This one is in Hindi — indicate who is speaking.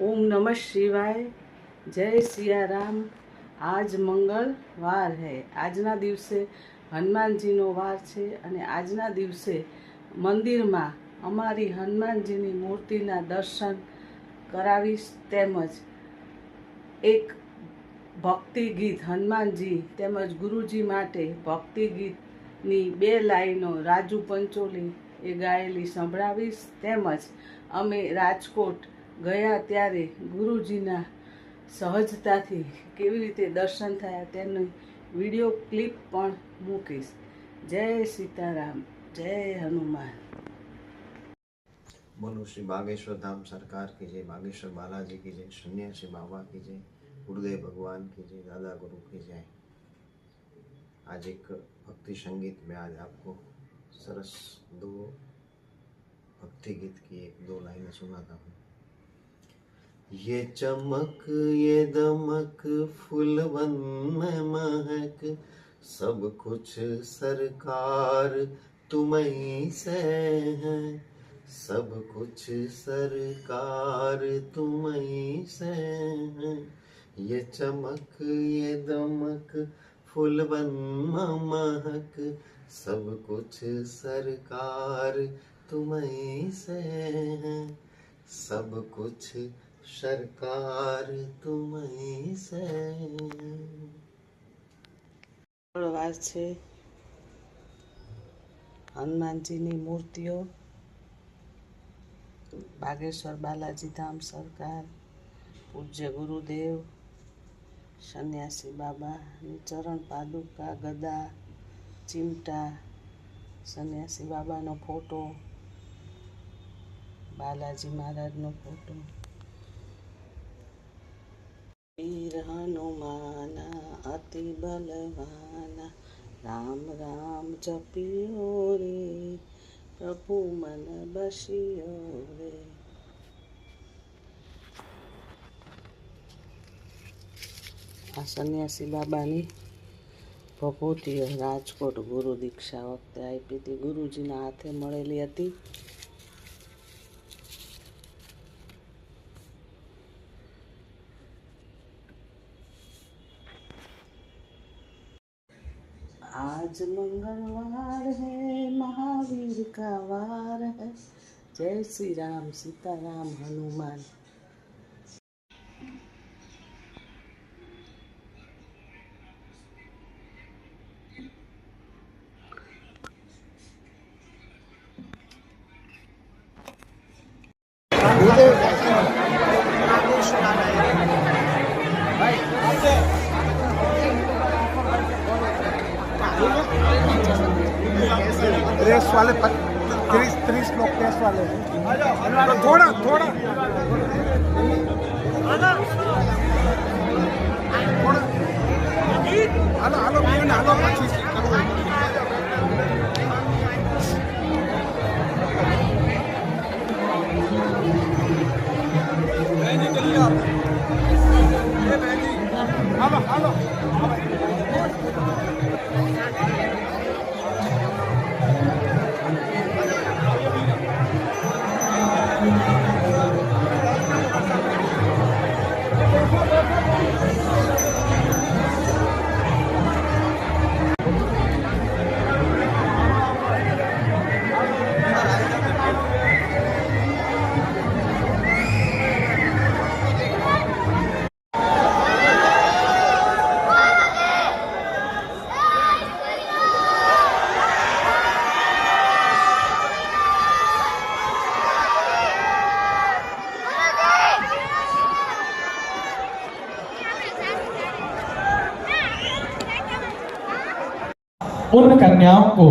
Speaker 1: ओम नमः शिवाय। जय सिया राम। आज मंगलवार है। आजना दिवसे हनुमानजीनो वार छे अने आजना दिवसे मंदिरमां अमारी हनुमानजीनी मूर्तिना दर्शन करावीश तेमज एक भक्ति गीत हनुमानजी तेमज गुरुजी माटे भक्ति गीतनी 2 लाइनो राजू पंचोली ए गायेली संभळावीश। तेमज अमे राजकोट गया त्यारे गुरुजीना सहजताथी केवी रीते दर्शन थया तेनी विडियो क्लिप पण मूकीश। जय सीताराम, जय हनुमान।
Speaker 2: बोलो श्री बागेश्वर धाम सरकार की जय, बागेश्वर बालाजी की जय, सन्यासी बाबा की जय, गुरुदेव भगवान की जय, दादा गुरु की जय। आज एक भक्ति संगीत में आज आपको सरस 2 भक्ति गीत की 1-2 लाइनें सुनाता हूँ। ये चमक ये दमक फूलवन में महक, सब कुछ सरकार तुम्हीं से है, सब कुछ सरकार तुम्हीं से है। ये चमक ये दमक फूलवन में महक, सब कुछ सरकार तुम्हीं से है, सब कुछ सरकार तुम्हीं से।
Speaker 1: मंगलवार छे। हनुमानजीनी मूर्तिओ बागेश्वर बालाजी धाम सरकार, पूज्य गुरुदेव, सन्यासी बाबा चरण पादुका, गदा, चिमटा, सन्यासी बाबानो फोटो, बालाजी महाराजनो फोटो। वीर हनुमाना अति बलवाना, राम राम जपियो रे, प्रभु मन बसियो रे। आ सन्यासी बाबानी भभूतिओ राजकोट गुरु दीक्षा वखते आपी हती, गुरुजीना हाथे मळेली हती। आज मंगलवार है, महावीर का वार है। जय श्री राम, सीताराम, हनुमान।
Speaker 3: प्रेस वाले 30 लोग प्रेस वाले तो थोड़ा थोड़ा हेलो हेलो हेलो हेलो
Speaker 4: उन कन्याओं को